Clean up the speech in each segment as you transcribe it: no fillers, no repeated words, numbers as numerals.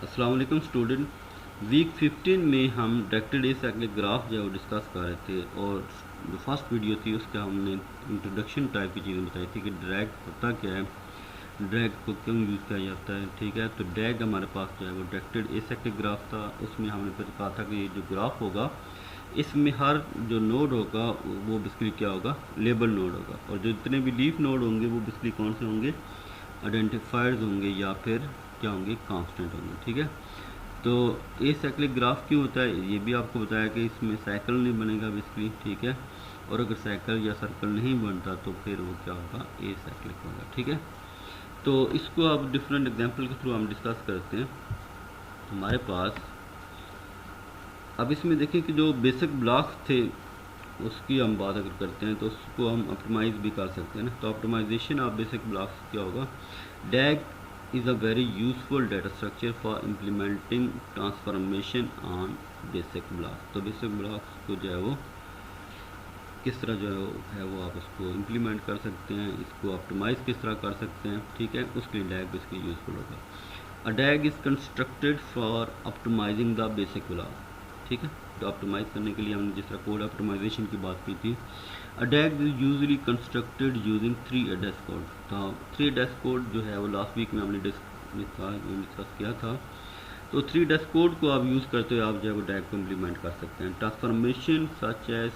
अस्सलाम वालेकुम student. Week 15 में हम डायरेक्टेड एसाइक्लिक ग्राफ जो है वो डिस्कस कर रहे थे और जो फर्स्ट वीडियो थी उसका हमने इंट्रोडक्शन टाइप की चीज़ें बताई थी कि ड्रैग होता क्या है, ड्रैग को क्यों यूज़ किया जाता है। ठीक है, तो ड्रैग हमारे पास जो है वो डायरेक्टेड एसाइक्लिक ग्राफ था। उसमें हमने फिर कहा था कि ये जो ग्राफ होगा इसमें हर जो नोड होगा वो बेसिकली क्या होगा, लेबल नोड होगा, और जो जितने भी लीफ नोड होंगे वो बेसिकली कौन से होंगे, आइडेंटिफायर्स होंगे या फिर क्या होंगे, कांस्टेंट होंगे। ठीक है, तो ए साइक्लिक ग्राफ क्यों होता है ये भी आपको बताया कि इसमें साइकिल नहीं बनेगा बेसिकली। ठीक है, और अगर साइकिल या सर्कल नहीं बनता तो फिर वो क्या होगा, ए साइक्लिक होगा। ठीक है, तो इसको आप डिफरेंट एग्जांपल के थ्रू हम डिस्कस करते हैं। हमारे पास अब इसमें देखिए कि जो बेसिक ब्लॉक्स थे उसकी हम बात अगर करते हैं तो उसको हम ऑप्टिमाइज़ भी कर सकते हैं ना। तो ऑप्टिमाइजेशन ऑफ बेसिक ब्लॉक्स क्या होगा, डैग is a very useful data structure for implementing transformation on basic blocks। तो बेसिक ब्लॉक्स को जो है वो किस तरह जो है वो आप उसको इम्प्लीमेंट कर सकते हैं, इसको ऑप्टिमाइज़ किस तरह कर सकते हैं। ठीक है, उसके लिए डैग इसकी यूज़फुल होगा। A DAG is constructed for optimizing the basic block. ठीक है, तो ऑप्टिमाइज़ करने के लिए हमने जिस तरह कोड ऑप्टिमाइजेशन की बात की थी। A DAG is usually constructed using 3 address code. तो 3 एडेस कोड जो है वो लास्ट वीक में हमने डिस्कस किया था। तो 3 एडेस कोड को आप यूज़ करते हुए आप जो है वो डैग को इम्प्लीमेंट कर सकते हैं। Transformation such as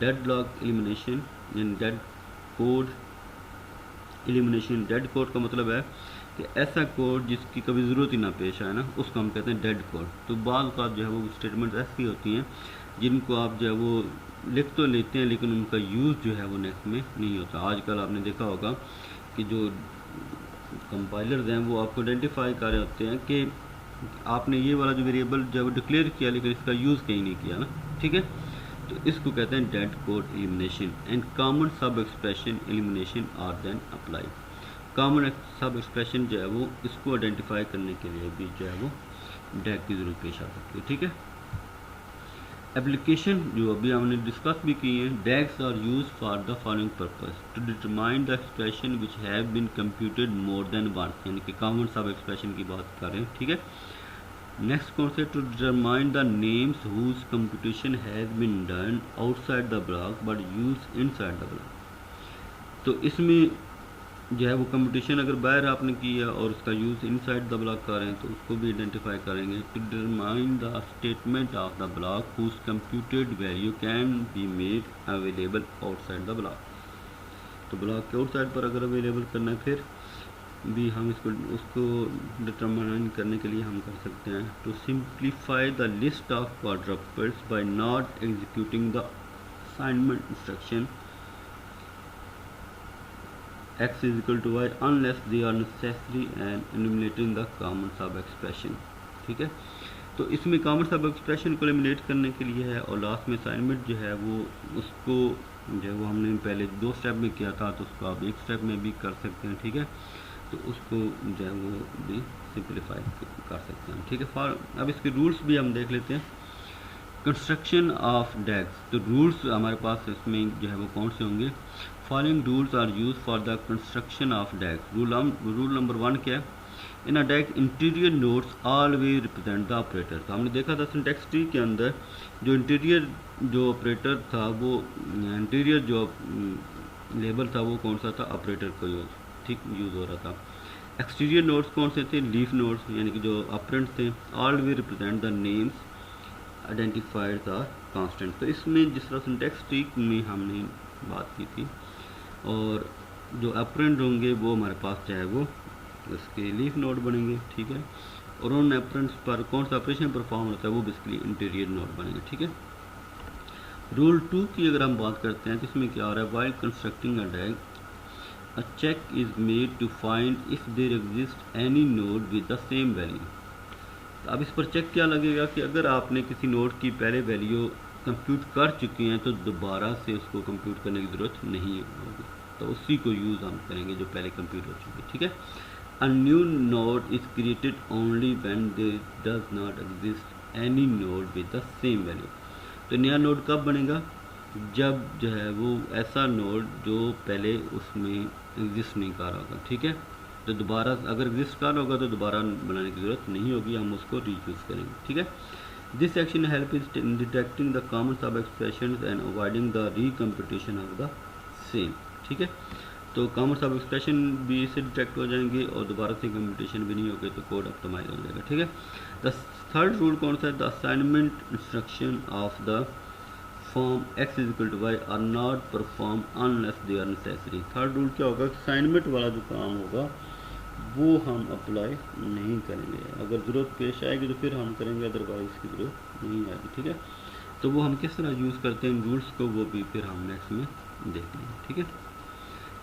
deadlock elimination, यानी dead code elimination. Dead code का मतलब है कि ऐसा कोड जिसकी कभी ज़रूरत ही ना पेश आए ना, उसको हम कहते हैं डेड कोड। तो बाद का जो है वो स्टेटमेंट ऐसी होती हैं जिनको आप जो है वो लिख तो लेते हैं लेकिन उनका यूज़ जो है वो नेक्स्ट में नहीं होता। आजकल आपने देखा होगा कि जो कंपाइलर्स हैं वो आपको आइडेंटिफाई कर रहे होते हैं कि आपने ये वाला जो वेरिएबल जो है वो डिक्लेयर किया लेकिन इसका यूज़ कहीं नहीं किया ना। ठीक है, तो इसको कहते हैं dead code elimination. And common sub expression elimination are then apply. Common sub expression जो है वो इसको आइडेंटिफाई करने के लिए भी जो है वो डैग की ज़रूरत पेश आ सकती है। ठीक है, एप्लीकेशन जो अभी हमने डिस्कस भी की है, DAGs are use for the following purpose to determine the expression which have been computed more than once, यानी कि कॉमन सब एक्सप्रेशन की बात कर रहे हैं। ठीक है, next concept, to determine the names whose computation has been done outside the block but use inside the block. तो इसमें जो है वो कंप्यूटेशन अगर बाहर आपने किया और उसका यूज़ इनसाइड द ब्लॉक कर रहे हैं तो उसको भी आइडेंटिफाई करेंगे। To determine the statement of the block whose computed value can be made available outside the block. तो ब्लॉक के आउटसाइड पर अगर अवेलेबल करना है फिर भी हम उसको डिटरमाइन करने के लिए हम कर सकते हैं। To simplify the list of quadruples by not executing the assignment instruction x is equal to y unless they are necessary and eliminating the common sub expression। ठीक है, तो इसमें कॉमन सब एक्सप्रेशन को एलिमिनेट करने के लिए है और लास्ट में असाइनमेंट जो है वो उसको जो है वो हमने पहले 2 स्टेप में किया था तो उसको आप 1 स्टेप में भी कर सकते हैं। ठीक है, तो उसको जो है वो भी सिंप्लीफाई कर सकते हैं। ठीक है, अब इसके रूल्स भी हम देख लेते हैं। कंस्ट्रक्शन ऑफ डैग्स, तो रूल्स हमारे पास इसमें जो है वो कौन से होंगे, following rules are use for the construction of DAGs. Rule number 1 क्या है, in a DAG interior nodes always represent the operator. तो हमने देखा था सिंटैक्स ट्री के अंदर जो इंटीरियर जो ऑपरेटर था वो इंटीरियर जो लेबल था वो कौन सा था, ऑपरेटर को यूज़ हो रहा था। एक्सटीरियर नोड्स कौन से थे, लीफ नोड्स, यानी कि जो ऑपरेंट थे। Always represent the names identifiers are constant. तो इसमें जिस तरह सिंटैक्स ट्री में हमने बात की थी और जो ऑपरेंड होंगे वो हमारे पास चाहे वो उसके लीफ नोड बनेंगे। ठीक है, और उन ऑपरेंड्स पर कौन सा ऑपरेशन परफॉर्म होता है वो बेसिकली इंटीरियर नोड बनेंगे। ठीक है, रूल 2 की अगर हम बात करते हैं तो इसमें क्या हो रहा है, while constructing a DAG a check is made to find if there exist any node with the same value. अब इस पर चेक क्या लगेगा कि अगर आपने किसी नोड की पहले वैल्यू कंप्यूट कर चुके हैं तो दोबारा से उसको कंप्यूट करने की ज़रूरत नहीं होगी, तो उसी को यूज़ हम करेंगे जो पहले कंप्यूट हो चुके हैं। ठीक है, a new node is created only when there does not exist any node with the same value. तो नया नोड कब बनेगा, जब जो है वो ऐसा नोड जो पहले उसमें एग्जिस्ट नहीं कर रहा होगा। ठीक है, तो दोबारा अगर एग्जिस्ट कर होगा तो दोबारा बनाने की ज़रूरत नहीं होगी, हम उसको रीयूज़ करेंगे, ठीक है। This action help in detecting the common sub expression and avoiding the recomputation of the same, ठीक है। तो कॉमन सब एक्सप्रेशन भी इससे डिटेक्ट हो जाएंगे और दोबारा से कंपटीशन भी नहीं होगी, तो कोड ऑप्टिमाइज हो जाएगा, ठीक है। द थर्ड रूल कौन सा है? The assignment instruction of the form x is equal to y are not perform unless they are necessary. Third rule क्या होगा? असाइनमेंट वाला जो काम होगा वो हम अप्लाई नहीं करेंगे, अगर ज़रूरत पेश आएगी तो फिर हम करेंगे, अदरवाइज की ज़रूरत नहीं आएगी, ठीक है। तो वो हम किस तरह यूज़ करते हैं इन रूल्स को, वो भी फिर हम नेक्स्ट में देख लेंगे, ठीक है।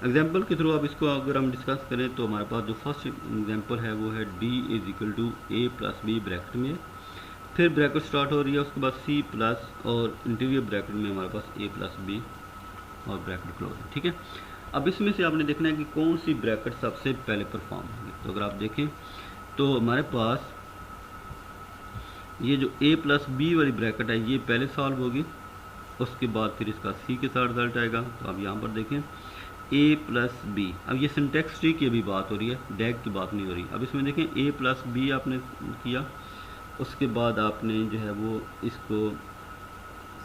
एग्जाम्पल के थ्रू आप इसको अगर हम डिस्कस करें तो हमारे पास जो फर्स्ट एग्जाम्पल है वो है d is equal to a plus b bracket में, फिर ब्रैकेट स्टार्ट हो रही है, उसके बाद c प्लस और इंटीरियर ब्रैकेट में हमारे पास a प्लस बी और ब्रैकेट क्लोज है, ठीक है। अब इसमें से आपने देखना है कि कौन सी ब्रैकेट सबसे पहले परफॉर्म होगी। तो अगर आप देखें तो हमारे पास ये जो a प्लस बी वाली ब्रैकेट है ये पहले सॉल्व होगी, उसके बाद फिर इसका c के साथ रिजल्ट आएगा। तो आप यहाँ पर देखें a प्लस बी, अब ये सिंटेक्स ट्री की अभी बात हो रही है, डैग की बात नहीं हो रही। अब इसमें देखें a प्लस बी आपने किया, उसके बाद आपने जो है वो इसको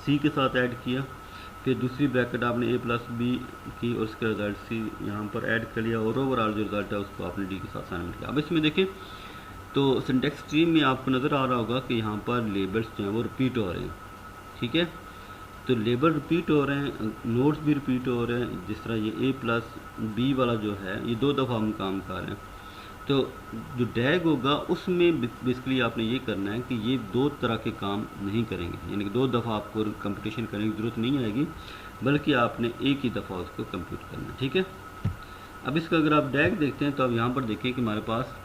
c के साथ ऐड किया, फिर दूसरी ब्रैकेट आपने a प्लस बी की और उसका रिजल्ट c यहाँ पर ऐड कर लिया, और ओवरऑल जो रिजल्ट है उसको आपने d के साथ असाइनमेंट किया। अब इसमें देखें तो सिंटेक्स ट्री में आपको नज़र आ रहा होगा कि यहाँ पर लेबल्स जो हैं वो रिपीट हो रहे हैं, ठीक है। तो लेबल रिपीट हो रहे हैं, नोट्स भी रिपीट हो रहे हैं, जिस तरह ये a प्लस बी वाला जो है ये 2 दफ़ा हम काम कर रहे हैं। तो जो डैग होगा उसमें बेसिकली आपने ये करना है कि ये 2 तरह के काम नहीं करेंगे, यानी कि 2 दफ़ा आपको कंपटीशन करने की ज़रूरत नहीं आएगी, बल्कि आपने एक ही दफ़ा उसको कंप्यूट करना है, ठीक है। अब इसका अगर आप डैग देखते हैं तो आप यहाँ पर देखें कि हमारे पास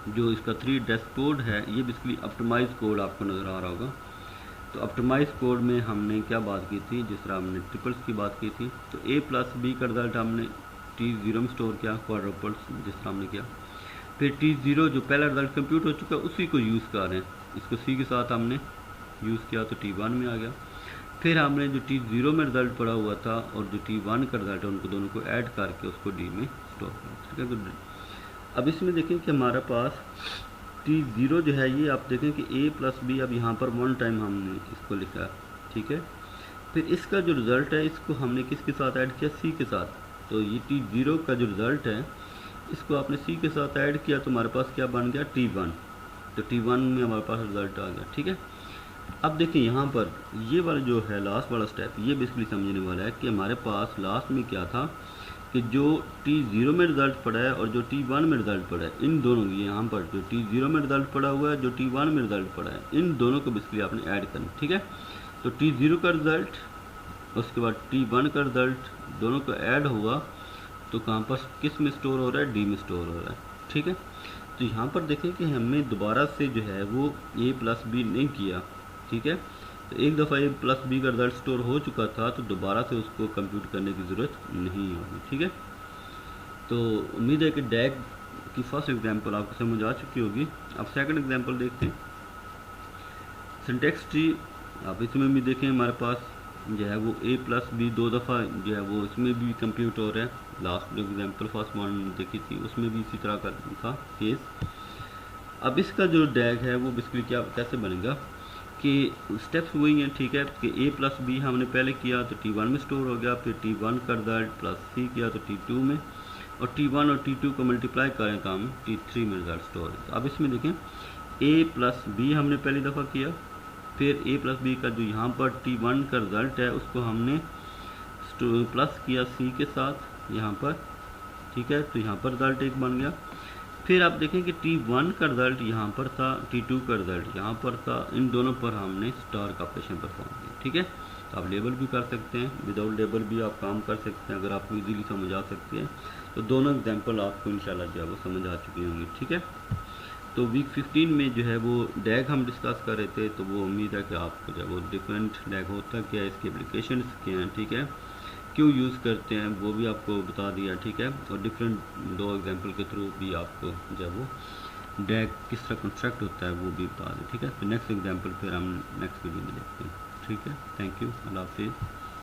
जो इसका 3 डैशबोर्ड है ये बेसिकली ऑप्टिमाइज कोड आपको नज़र आ रहा होगा। तो ऑप्टिमाइज कोड में हमने क्या बात की थी, जिस तरह हमने ट्रिपल्स की बात की थी, तो a प्लस बी का रिजल्ट हमने T0 में स्टोर किया, क्वाड्रुपल्स जिस तरह हमने किया, फिर T0 जो पहला रिजल्ट कंप्यूट हो चुका उसी को यूज़ कर रहे हैं, इसको c के साथ हमने यूज़ किया तो T1 में आ गया। फिर हमने जो T0 में रिजल्ट पड़ा हुआ था और जो T1 का रिजल्ट है उनको दोनों को ऐड करके उसको d में स्टोर किया, ठीक है। तो अब इसमें देखें कि हमारे पास T0 जो है ये आप देखें कि a प्लस बी, अब यहाँ पर 1 टाइम हमने इसको लिखा, ठीक है। फिर इसका जो रिज़ल्ट है इसको हमने किसके साथ ऐड किया? c के साथ। तो ये T0 का जो रिज़ल्ट है इसको आपने c के साथ ऐड किया तो हमारे पास क्या बन गया? T1। तो T1 में हमारे पास रिज़ल्ट आ गया, ठीक है। अब देखिए यहाँ पर ये वाला जो है लास्ट वाला स्टेप ये बेसिकली समझने वाला है कि हमारे पास लास्ट में क्या था कि जो T0 में रिज़ल्ट पड़ा है और जो T1 में रिज़ल्ट पड़ा है, इन दोनों की यहाँ पर जो T0 में रिज़ल्ट पड़ा हुआ है, जो T1 में रिज़ल्ट पड़ा है, इन दोनों को बेसिकली आपने ऐड करना, ठीक है। तो T0 का रिज़ल्ट उसके बाद T1 का रिज़ल्ट दोनों को ऐड हुआ तो कहाँ पर किस में स्टोर हो रहा है? D में स्टोर हो रहा है, ठीक है। तो यहाँ पर देखें कि हमने दोबारा से जो है वो a प्लस बी नहीं किया, ठीक है। तो एक दफ़ा a प्लस बी का रिजल्ट स्टोर हो चुका था तो दोबारा से उसको कंप्यूट करने की ज़रूरत नहीं होगी, ठीक है। तो उम्मीद है कि डैग की फर्स्ट एग्जांपल आपको समझ आ चुकी होगी। अब सेकंड एग्जांपल देखते हैं, सिंटेक्स ट्री। आप इसमें भी देखें हमारे पास जो है वो a प्लस बी 2 दफ़ा जो है वो इसमें भी कंप्यूट हो रहा है। लास्ट एग्जाम्पल फर्स्ट वन देखी थी उसमें भी इसी तरह का था केस। अब इसका जो डैग है वो बेसिकली क्या कैसे बनेगा कि स्टेप्स वही हैं, ठीक है, कि a प्लस बी हमने पहले किया तो T1 में स्टोर हो गया, फिर T1 का रिजल्ट प्लस c किया तो T2 में, और T1 और T2 को मल्टीप्लाई करें तो हम T3 में रिजल्ट स्टोर है। तो अब इसमें देखें a प्लस बी हमने पहली दफ़ा किया, फिर a प्लस बी का जो यहाँ पर T1 का रिजल्ट है उसको हमने प्लस किया c के साथ यहाँ पर, ठीक है। तो यहाँ पर रिजल्ट एक बन गया। फिर आप देखें कि T1 का रिजल्ट यहाँ पर था, T2 का रिजल्ट यहाँ पर था, इन दोनों पर हमने स्टार का ऑपरेशन परफॉर्म किया, ठीक है। तो आप लेबल भी कर सकते हैं, विदाउट लेबल भी आप काम कर सकते हैं, अगर आपको इजीली समझ आ सकते हैं तो दोनों एग्जांपल आपको इंशाल्लाह जो है वो समझ आ चुकी होंगी, ठीक है। तो वीक 15 में जो है वो डैग हम डिस्कस कर रहे थे, तो वो उम्मीद है कि आपको जो है वो डिफरेंट डैग होता क्या है, इसके एप्लीकेशन क्या हैं, ठीक है, क्यों यूज़ करते हैं वो भी आपको बता दिया, ठीक है। और डिफरेंट 2 एग्जांपल के थ्रू भी आपको जो है वो डैग किस तरह कंस्ट्रक्ट होता है वो भी बता दें, ठीक है। तो नेक्स्ट एग्जांपल फिर हम नेक्स्ट वीडियो में देखते हैं, ठीक है। थैंक यू, अल्लाह हाफिज़।